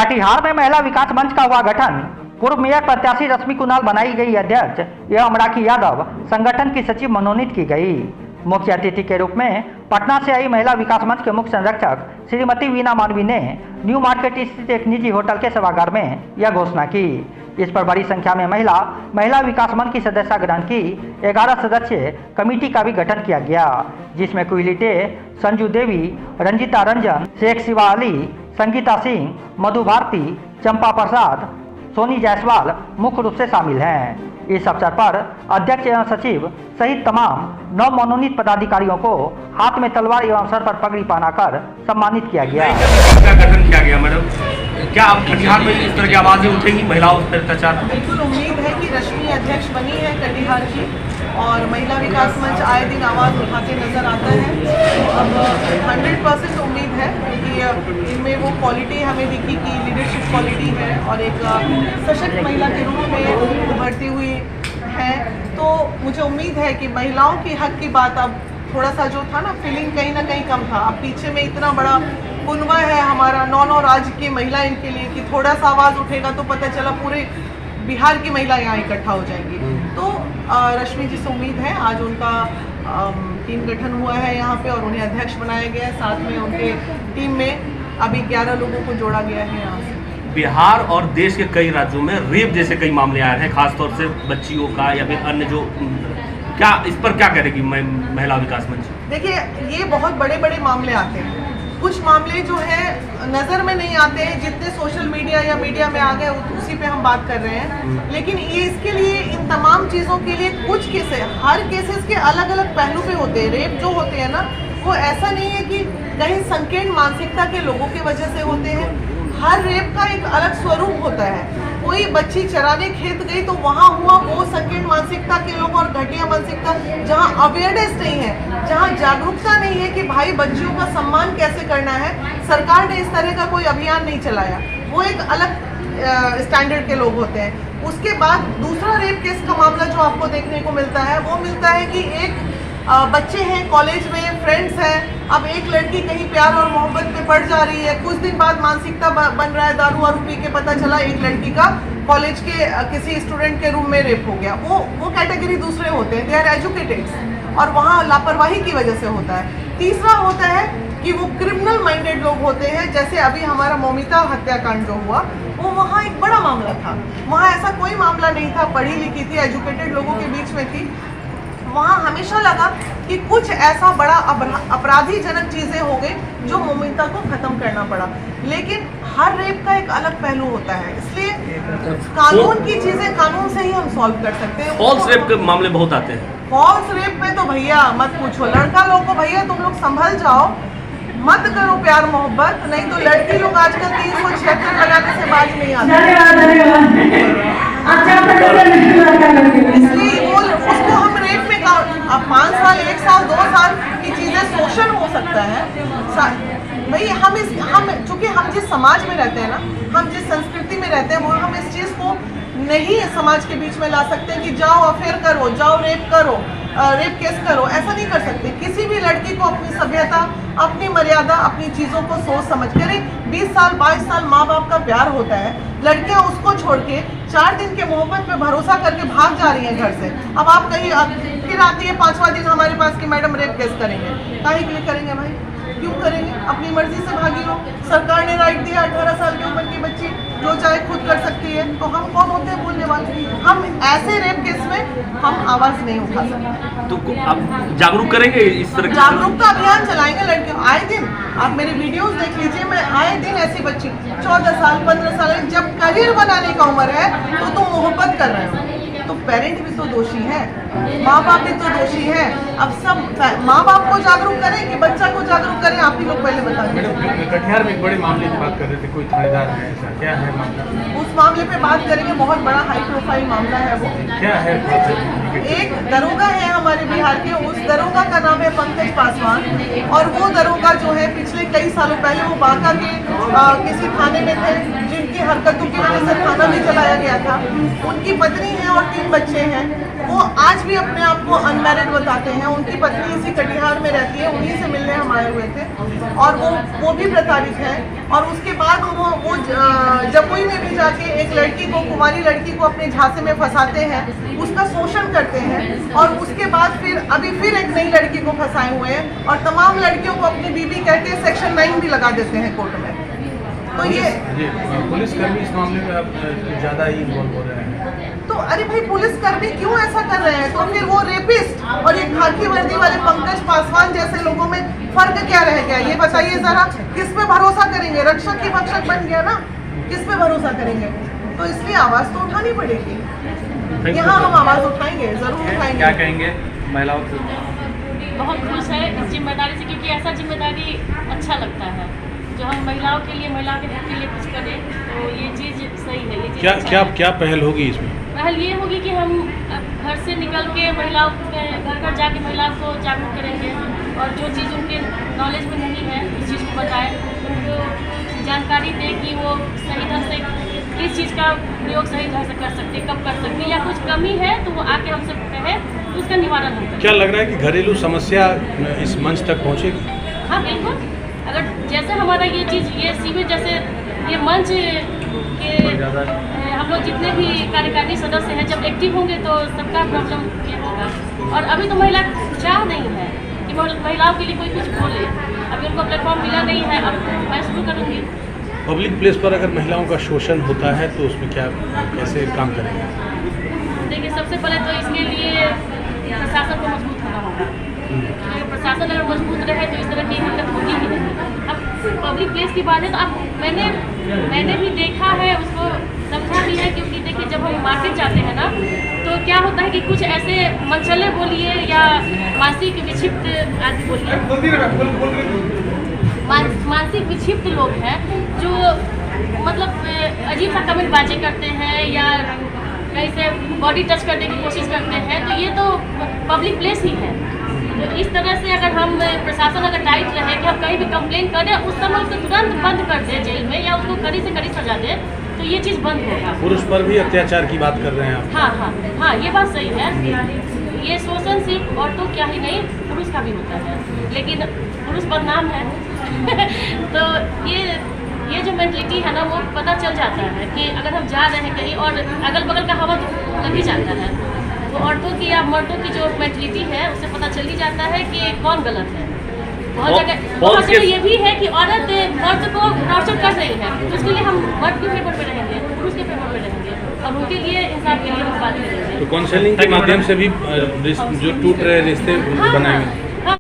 कटिहार में महिला विकास मंच का हुआ गठन। पूर्व मेयर प्रत्याशी रश्मि कुणाल बनाई गई अध्यक्ष एवं राखी यादव संगठन की सचिव मनोनीत की गई। मुख्य अतिथि के रूप में पटना से आई महिला विकास मंच के मुख्य संरक्षक श्रीमती वीना मानवी ने न्यू मार्केट स्थित एक निजी होटल के सभागार में यह घोषणा की। इस पर बड़ी संख्या में महिला विकास मंच की सदस्यता ग्रहण की। 11 सदस्यीय कमेटी का भी गठन किया गया, जिसमें कुइलिटे, संजू देवी, रंजिता रंजन, शेख शिवा अली, संगीता सिंह, मधु भारती, चंपा प्रसाद, सोनी जायसवाल मुख्य रूप से शामिल हैं। इस अवसर पर अध्यक्ष एवं सचिव सहित तमाम नव मनोनीत पदाधिकारियों को हाथ में तलवार एवं सर पर पगड़ी पहनाकर सम्मानित किया गया। क्या गठन किया गया मैडम? क्या अब कटिहार में इस तरह की आवाजें उठेंगी महिलाओं पर अत्याचार? बिल्कुल उम्मीद है कि रश्मि अध्यक्ष बनी है कटिहार की और महिला विकास मंच आए दिन आवाज़ उठाते नजर आता है। अब 100% उम्मीद है क्योंकि इनमें वो क्वालिटी हमें दिखी कि लीडरशिप क्वालिटी है और एक सशक्त महिला के रूप में उभरती हुई है। तो मुझे उम्मीद है कि महिलाओं की हक की बात अब थोड़ा सा जो था ना फीलिंग कहीं ना कहीं कम था। अब पीछे में इतना बड़ा कुनवा है हमारा 9 राज्य की महिला इनके लिए कि थोड़ा सा आवाज़ उठेगा तो पता चला पूरे बिहार की महिला यहाँ इकट्ठा हो जाएंगी। तो रश्मि जी से उम्मीद है, आज उनका टीम गठन हुआ है यहाँ पे और उन्हें अध्यक्ष बनाया गया है। साथ में उनके टीम में अभी 11 लोगों को जोड़ा गया है यहाँ से। बिहार और देश के कई राज्यों में रेप जैसे कई मामले आए हैं, खासतौर से बच्चियों का या फिर अन्य जो, क्या इस पर क्या करेगी महिला विकास मंच? देखिए, ये बहुत बड़े बड़े मामले आते हैं। कुछ मामले जो है नज़र में नहीं आते हैं, जितने सोशल मीडिया या मीडिया में आ गए उसी पे हम बात कर रहे हैं। लेकिन ये इसके लिए इन तमाम चीज़ों के लिए कुछ केसेस, हर केसेस के अलग अलग पहलू पे होते हैं। रेप जो होते हैं ना, वो ऐसा नहीं है कि कहीं संकीर्ण मानसिकता के लोगों की वजह से होते हैं। हर रेप का एक अलग स्वरूप होता है। कोई बच्ची चराने खेत गई तो वहाँ हुआ वो संकीर्ण मानसिकता के लोग और घटिया मानसिकता, जहाँ अवेयरनेस नहीं है, जहाँ जागरूकता नहीं है कि भाई बच्चियों का सम्मान कैसे करना है। सरकार ने इस तरह का कोई अभियान नहीं चलाया, वो एक अलग स्टैंडर्ड के लोग होते हैं। उसके बाद दूसरा रेप केस का मामला जो आपको देखने को मिलता है वो मिलता है कि एक बच्चे हैं, कॉलेज में फ्रेंड्स हैं, अब एक लड़की कहीं प्यार और मोहब्बत में पड़ जा रही है, कुछ दिन बाद मानसिकता बन रहा है, दारू वारू पी के पता चला एक लड़की का कॉलेज के किसी स्टूडेंट के रूम में रेप हो गया। वो कैटेगरी दूसरे होते हैं, दे आर एजुकेटेड और वहाँ लापरवाही की वजह से होता है। तीसरा होता है कि वो क्रिमिनल माइंडेड लोग होते हैं, जैसे अभी हमारा मौमिता हत्याकांड जो हुआ वो वहाँ एक बड़ा मामला था। वहाँ ऐसा कोई मामला नहीं था, पढ़ी लिखी थी, एजुकेटेड लोगों के बीच में थी। वहाँ हमेशा लगा कि कुछ ऐसा बड़ा अपराधीजनक चीज़ें हो गई जो मौमिता को ख़त्म करना पड़ा। लेकिन हर रेप का एक अलग पहलू होता है, इसलिए कानून की चीज़ें कानून से ही हम सॉल्व कर सकते हैं। फॉल्स रेप के मामले बहुत आते हैं। फॉल्स रेप में तो भैया मत पूछो, लड़का लोग को भैया तुम लोग संभल जाओ, मत करो प्यार मोहब्बत, नहीं तो लड़की लोग आजकल 376 लगाने से बाज नहीं आती। इसलिए वो उसको हम रेप में अब 5 साल 1 साल 2 साल की चीजें शोषण हो सकता है भाई। हम चूंकि हम जिस समाज में रहते हैं ना, हम जिस संस्कृति में रहते हैं, वो हम इस चीज को नहीं समाज के बीच में ला सकते कि जाओ अफेयर करो, जाओ रेप करो, रेप केस करो, ऐसा नहीं कर सकते। किसी भी लड़की को अपनी सभ्यता, अपनी मर्यादा, अपनी चीज़ों को सोच समझ करें। 20 साल 22 साल माँ बाप का प्यार होता है, लड़कियां उसको छोड़ के 4 दिन के मोहब्बत पे भरोसा करके भाग जा रही हैं घर से। अब आप कहीं फिर आती है 5वां दिन हमारे पास कि मैडम रेप केस करेंगे। काहे के लिए करेंगे भाई? क्यों करेंगे? अपनी मर्जी से भागी हो। सरकार ने राइट दिया 18 साल की उम्र की बच्ची जो चाहे खुद कर सकती है, तो हम कौन होते हैं बोलने वाले? हम ऐसे रेप केस में हम आवाज नहीं उठा सकते। तो आप जागरूक करेंगे इस तरह? जागरूकता अभियान चलाएंगे लड़कियों। आए दिन आप मेरे वीडियोस देख लीजिए, मैं आए दिन ऐसी बच्ची 14 साल 15 साल, जब करियर बनाने का उम्र है तो तुम मोहब्बत कर रहे हो, तो पेरेंट भी तो दोषी है, माँ बाप भी तो दोषी है। अब सब माँ बाप को जागरूक करें कि बच्चा को जागरूक करें, आप ही लोग पहले बताइए। कटिहार में एक बड़े मामले की बात कर रहे थे, कोई थानेदार है, ऐसा क्या है मामला? उस मामले पे बात करेंगे, बहुत बड़ा हाई प्रोफाइल मामला है वो। क्या है? एक दरोगा है हमारे बिहार के, उस दरोगा का नाम है पंकज पासवान और वो दरोगा जो है पिछले कई सालों पहले वो बांका के किसी थाने में थे, जिनकी हरकतों की वजह से थाना भी चलाया गया था। उनकी पत्नी है और 3 बच्चे हैं। वो आज आज भी अपने आप को अनमैरिड बताते हैं। उनकी पत्नी इसी कटिहार में रहती है, उन्हीं से मिलने हम आए हुए थे और वो भी प्रताड़ित है। और उसके बाद वो जमुई में भी जाके एक लड़की को, कुमारी लड़की को अपने झांसे में फंसाते हैं, उसका शोषण करते हैं और उसके बाद अभी फिर एक नई लड़की को फंसाए हुए हैं और तमाम लड़कियों को अपनी बीवी कहते हैं, सेक्शन 9 भी लगा देते हैं कोर्ट में। तो ये पुलिसकर्मी इस मामले में अब ज़्यादा ही इन्वॉल्व हो रहे हैं। तो अरे भाई, पुलिसकर्मी क्यों ऐसा कर रहे हैं? तो फिर वो रेपिस्ट और ये खाकी वर्दी वाले पंकज पासवान जैसे लोगों में फर्क क्या रह गया, ये बताइए जरा। किस पे भरोसा करेंगे? रक्षक ही भक्षक बन गया ना, किस पे भरोसा करेंगे? तो इसलिए आवाज तो उठानी पड़ेगी। यहाँ हम आवाज उठाएंगे, जरूर उठाएंगे। क्या कहेंगे महिलाओं को? बहुत खुश है इस जिम्मेदारी से, क्योंकि ऐसा जिम्मेदारी अच्छा लगता है जो हम महिलाओं के लिए, महिला के हक के लिए कुछ करें, तो ये चीज़ सही है। ये चीज़ क्या अच्छा क्या है। क्या पहल होगी इसमें? पहल ये होगी कि हम घर से निकल के महिलाओं के घर घर जाके महिलाओं को जागरूक करेंगे और जो चीज़ उनके नॉलेज में नहीं है उस चीज़ को बताएं, उनको जानकारी दें कि वो सही ढंग से किस चीज़ का प्रयोग सही ढंग से कर सकते, कब कर सकते, या कुछ कमी है तो वो आके हमसे कहे तो उसका निवारण होगा। क्या लग रहा है कि घरेलू समस्या इस मंच तक पहुँचेगी? हाँ बिल्कुल, अगर जैसे हमारा ये चीज़, ये शिविर जैसे ये मंच के हम लोग जितने भी कार्यकारिणी सदस्य हैं जब एक्टिव होंगे तो सबका प्रॉब्लम ये होगा। और अभी तो महिला चाह नहीं है कि महिलाओं के लिए कोई कुछ बोले, अभी उनको प्लेटफॉर्म मिला नहीं है। अब मैं शुरू करूँगी। पब्लिक प्लेस पर अगर महिलाओं का शोषण होता है तो उसमें क्या, कैसे काम करेंगे? देखिए, सबसे पहले तो इसके लिए प्रशासन को मजबूत होना होगा। अगर प्रशासन अगर मजबूत रहे तो इस तरह की हरकत होगी ही नहीं। अब पब्लिक प्लेस की बात है तो अब मैंने भी देखा है, उसको समझा भी है, क्योंकि देखिए जब हम मार्केट जाते हैं ना तो क्या होता है कि कुछ ऐसे मनचले बोलिए या मानसिक विक्षिप्त आदि बोलिए, मानसिक विक्षिप्त लोग हैं जो मतलब अजीब सा कमेंटबाजी करते हैं या कहीं से बॉडी टच करने की कोशिश करते हैं, तो ये तो पब्लिक प्लेस ही है। तो इस तरह से अगर हम प्रशासन अगर टाइट रहे कि हम कहीं भी कंप्लेन करें उस समय उसको तुरंत बंद कर दे जेल में या उसको कड़ी से कड़ी सजा दे, तो ये चीज़ बंद होगा। पुरुष पर भी अत्याचार की बात कर रहे हैं आप? हाँ, ये बात सही है। ये शोषण सिर्फ औरतों क्या ही नहीं, पुरुष का भी होता है, लेकिन पुरुष बदनाम है। तो ये जो मेंटलिटी है ना, वो पता चल जाता है कि अगर हम जा रहे हैं कहीं और अगल बगल का हवा तो लग ही जाता है, तो औरतों की या मर्दों की जो मेंटलिटी है उससे पता चल ही जाता है कि कौन गलत है। बहुत जगह ये भी है कि औरत मर्द को टॉर्चर कर रही है, तो उसके लिए हम मर्द के फेवर में रहेंगे, पुरुष के फेवर में रहेंगे और उनके लिए इंसाफ के लिए हम बात करेंगे। तो काउंसलिंग के माध्यम से भी जो टूट रहे रिश्ते बनाएंगे।